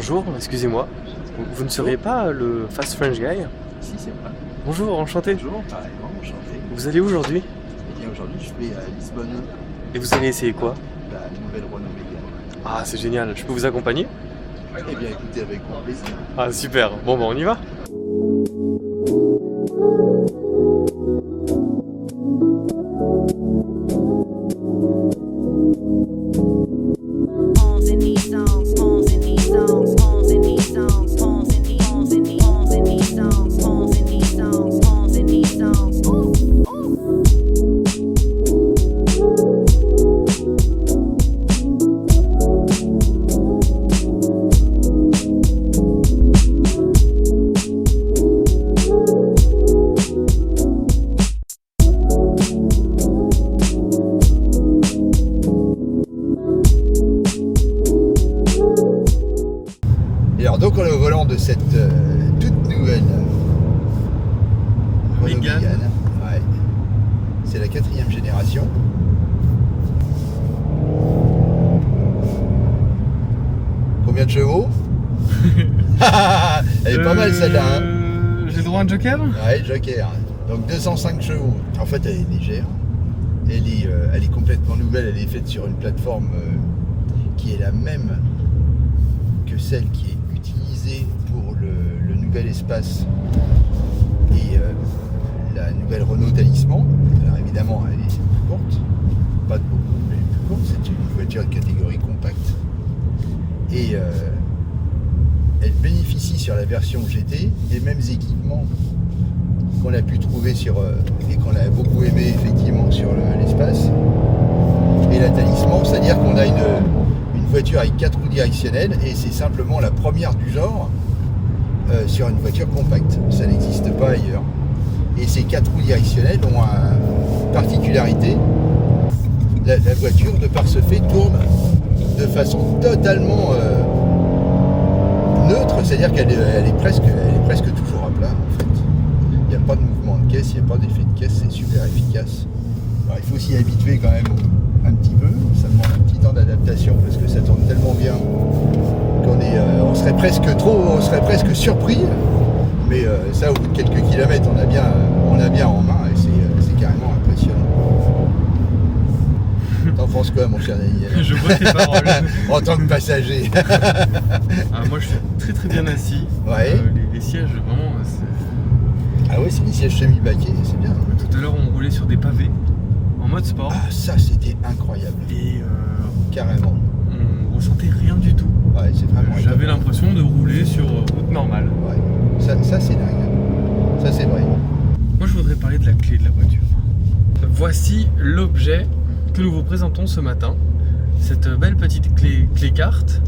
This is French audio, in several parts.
Bonjour, excusez-moi. Vous ne seriez pas le Fast French Guy? Si, c'est moi. Bonjour, enchanté. Bonjour, pareillement, enchanté. Vous allez où aujourd'hui? Eh bien, aujourd'hui, je vais à Lisbonne, Et vous allez essayer quoi? la nouvelle Renault Mégane. Ah, c'est génial. Je peux vous accompagner? Eh bien, écoutez, avec grand plaisir. Ah, super. Bon, on y va. Et alors, donc, on est au volant de cette toute nouvelle Renault Mégane. Mégane. Ouais. C'est la 4e génération. Combien de chevaux? Elle est pas mal celle-là, hein. J'ai droit à un joker? Ouais, Joker. Donc 205 chevaux. En fait, elle est légère. Elle est complètement nouvelle. Elle est faite sur une plateforme qui est la même que celle qui est utilisée pour le nouvel espace et la nouvelle Renault Talisman. Alors évidemment, elle est plus courte. Pas de beaucoup, mais elle est plus courte. C'est une voiture de catégorie compacte. Et elle bénéficie sur la version GT des mêmes équipements qu'on a pu trouver et qu'on a beaucoup aimé effectivement sur l'espace et la Talisman, c'est-à-dire qu'on a une voiture avec 4 roues directionnelles et c'est simplement la première du genre sur une voiture compacte. Ça n'existe pas ailleurs. Et ces 4 roues directionnelles ont une particularité. La voiture, de par ce fait, tourne de façon totalement neutre, c'est-à-dire qu'elle est presque toujours à plat en fait. Il n'y a pas de mouvement de caisse, il n'y a pas d'effet de caisse, c'est super efficace. Alors, il faut s'y habituer quand même un petit peu, ça demande un petit temps d'adaptation parce que ça tourne tellement bien on serait presque surpris, mais ça au bout de quelques kilomètres on a bien en main et c'est carrément impressionnant. T'en penses quoi, mon cher Daniel? Je vois tes paroles. En tant que passager. Moi, je suis très très bien assis. Ouais. Les sièges, vraiment, Ah ouais, c'est des sièges semi-baquets, c'est bien. tout à l'heure, on roulait sur des pavés en mode sport. Ah, ça c'était incroyable. Et Carrément. on ressentait rien du tout. Ouais, c'est vraiment J'avais étonnant. l'impression de rouler sur route normale. Ouais. Ça c'est dingue. Ça c'est vrai. Moi, je voudrais parler de la clé de la voiture. Voici l'objet que nous vous présentons ce matin. Cette belle petite clé carte.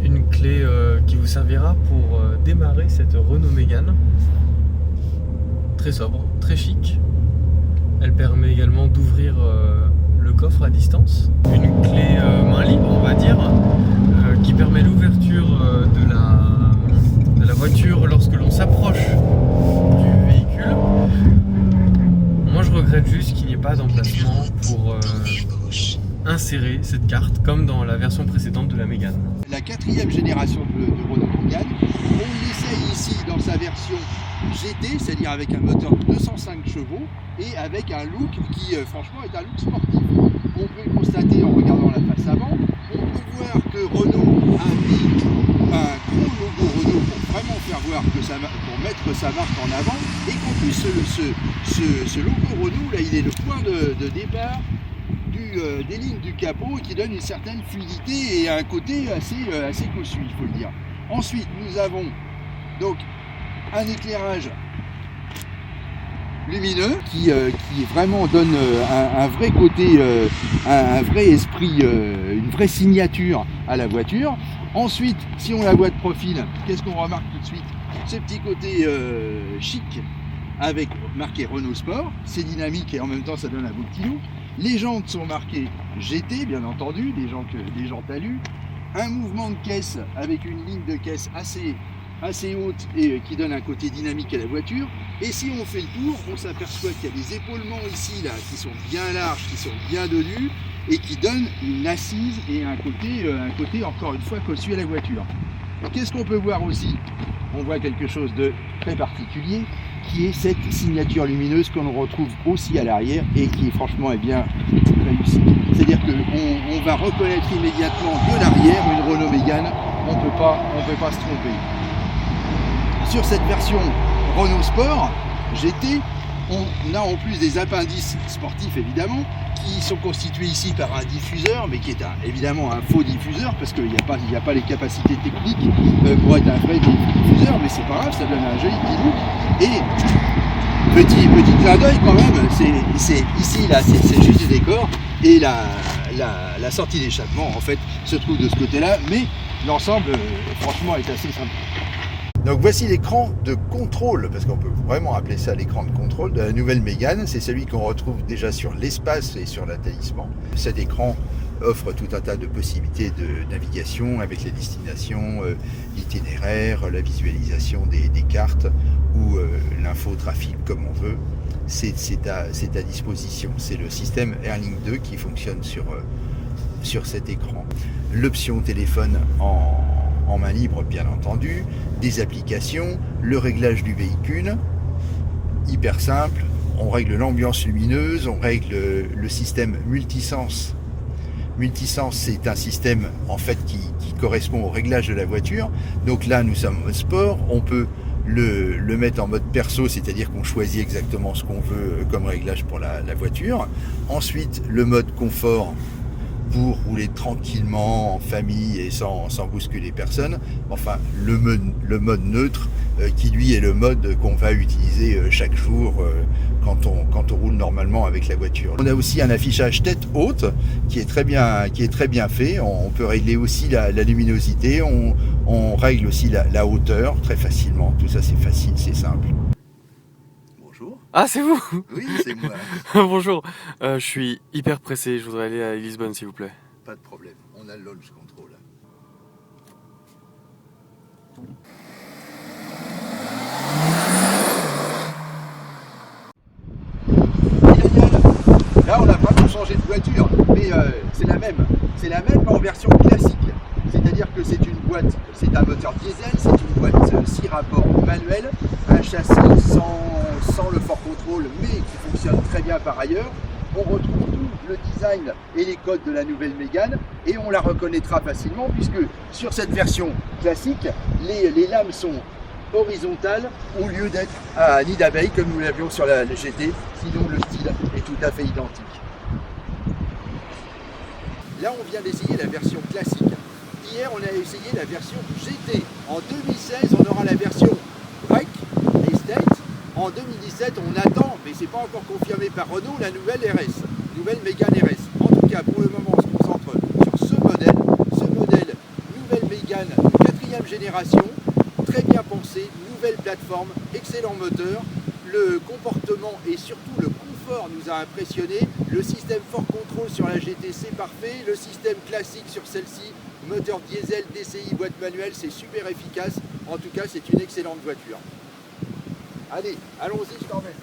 Une clé qui vous servira pour démarrer cette Renault Mégane. Très sobre, très chic. Elle permet également d'ouvrir le coffre à distance. Une clé main libre, on va dire, qui permet l'ouverture de la voiture lorsque l'on s'approche du véhicule. Moi, je regrette juste qu'il n'y ait pas d'emplacement pour insérer cette carte comme dans la version précédente de la Mégane. La 4e génération de Renault Mégane, on l'essaye ici dans sa version GT, c'est-à-dire avec un moteur de 205 chevaux et avec un look qui franchement est un look sportif. On peut le constater en regardant la face avant. On peut voir que Renault a mis un gros logo Renault pour vraiment faire voir pour mettre sa marque en avant et qu'en plus ce logo Renault là, il est le point de départ des lignes du capot qui donne une certaine fluidité et un côté assez cossu, il faut le dire. Ensuite, nous avons donc un éclairage lumineux qui vraiment donne un vrai côté, un vrai esprit, une vraie signature à la voiture. Ensuite, si on la voit de profil, qu'est-ce qu'on remarque tout de suite? Ce petit côté chic avec marqué Renault Sport, c'est dynamique et en même temps ça donne un beau petit look. Les jantes sont marquées GT, bien entendu, des jantes alu. Un mouvement de caisse avec une ligne de caisse assez haute et qui donne un côté dynamique à la voiture. Et si on fait le tour, on s'aperçoit qu'il y a des épaulements ici là, qui sont bien larges, qui sont bien donnus et qui donnent une assise et un côté encore une fois cossu à la voiture. Qu'est-ce qu'on peut voir aussi? On voit quelque chose de très particulier, qui est cette signature lumineuse qu'on retrouve aussi à l'arrière et qui franchement est bien réussie. C'est-à-dire qu'on va reconnaître immédiatement de l'arrière une Renault Mégane, on ne peut pas se tromper. Sur cette version Renault Sport GT, on a en plus des appendices sportifs évidemment, qui sont constitués ici par un diffuseur, mais qui est évidemment un faux diffuseur, parce qu'il n'y a pas les capacités techniques pour être un vrai diffuseur, mais c'est pas grave, ça donne un joli petit look. Et petit clin d'œil quand même, c'est ici là, c'est juste du décor, et la sortie d'échappement en fait se trouve de ce côté-là, mais l'ensemble franchement est assez sympa. Donc voici l'écran de contrôle, parce qu'on peut vraiment appeler ça l'écran de contrôle de la nouvelle Mégane. C'est celui qu'on retrouve déjà sur l'espace et sur l'atterrissement. Cet écran offre tout un tas de possibilités de navigation avec les destinations, l'itinéraire, la visualisation des cartes ou l'infotrafic comme on veut. C'est à disposition. C'est le système Airlink 2 qui fonctionne sur cet écran. L'option téléphone en main libre bien entendu, des applications, le réglage du véhicule, hyper simple, on règle l'ambiance lumineuse, on règle le système multisens. Multisens, c'est un système en fait qui correspond au réglage de la voiture. Donc là nous sommes en mode sport, on peut le mettre en mode perso, c'est-à-dire qu'on choisit exactement ce qu'on veut comme réglage pour la voiture. Ensuite le mode confort, pour rouler tranquillement en famille et sans bousculer personne. Enfin, le mode neutre qui lui est le mode qu'on va utiliser chaque jour quand on roule normalement avec la voiture. On a aussi un affichage tête haute qui est très bien fait. On peut régler aussi la luminosité, on règle aussi la hauteur très facilement. Tout ça c'est facile, c'est simple. Bonjour. Ah, c'est vous? Oui, c'est moi. Bonjour, je suis hyper pressé, je voudrais aller à Lisbonne s'il vous plaît. Pas de problème, on a le launch control. Là, on n'a pas changé de voiture, mais c'est la même mais en version classique. C'est-à-dire que c'est une boîte, c'est un moteur diesel, c'est une boîte 6 rapports manuel, un châssis sans le fort contrôle, mais qui fonctionne très bien par ailleurs. On retrouve tout le design et les codes de la nouvelle Mégane et on la reconnaîtra facilement puisque sur cette version classique, les lames sont horizontales au lieu d'être à nid d'abeille comme nous l'avions sur la GT, sinon le style est tout à fait identique. Là on vient d'essayer la version classique. Hier on a essayé la version GT. En 2016 on aura la version Break Estate. En 2017 on attend, mais c'est pas encore confirmé par Renault, la nouvelle RS, nouvelle Mégane RS. En tout cas pour le moment on se concentre sur ce modèle nouvelle Mégane 4e génération, très bien pensé, nouvelle plateforme, excellent moteur, le comportement et surtout le confort nous a impressionné, le système Fort Control sur la GT c'est parfait, le système classique sur celle-ci, moteur diesel, DCI, boîte manuelle, c'est super efficace, en tout cas c'est une excellente voiture. Allez, allons-y, je t'emmène.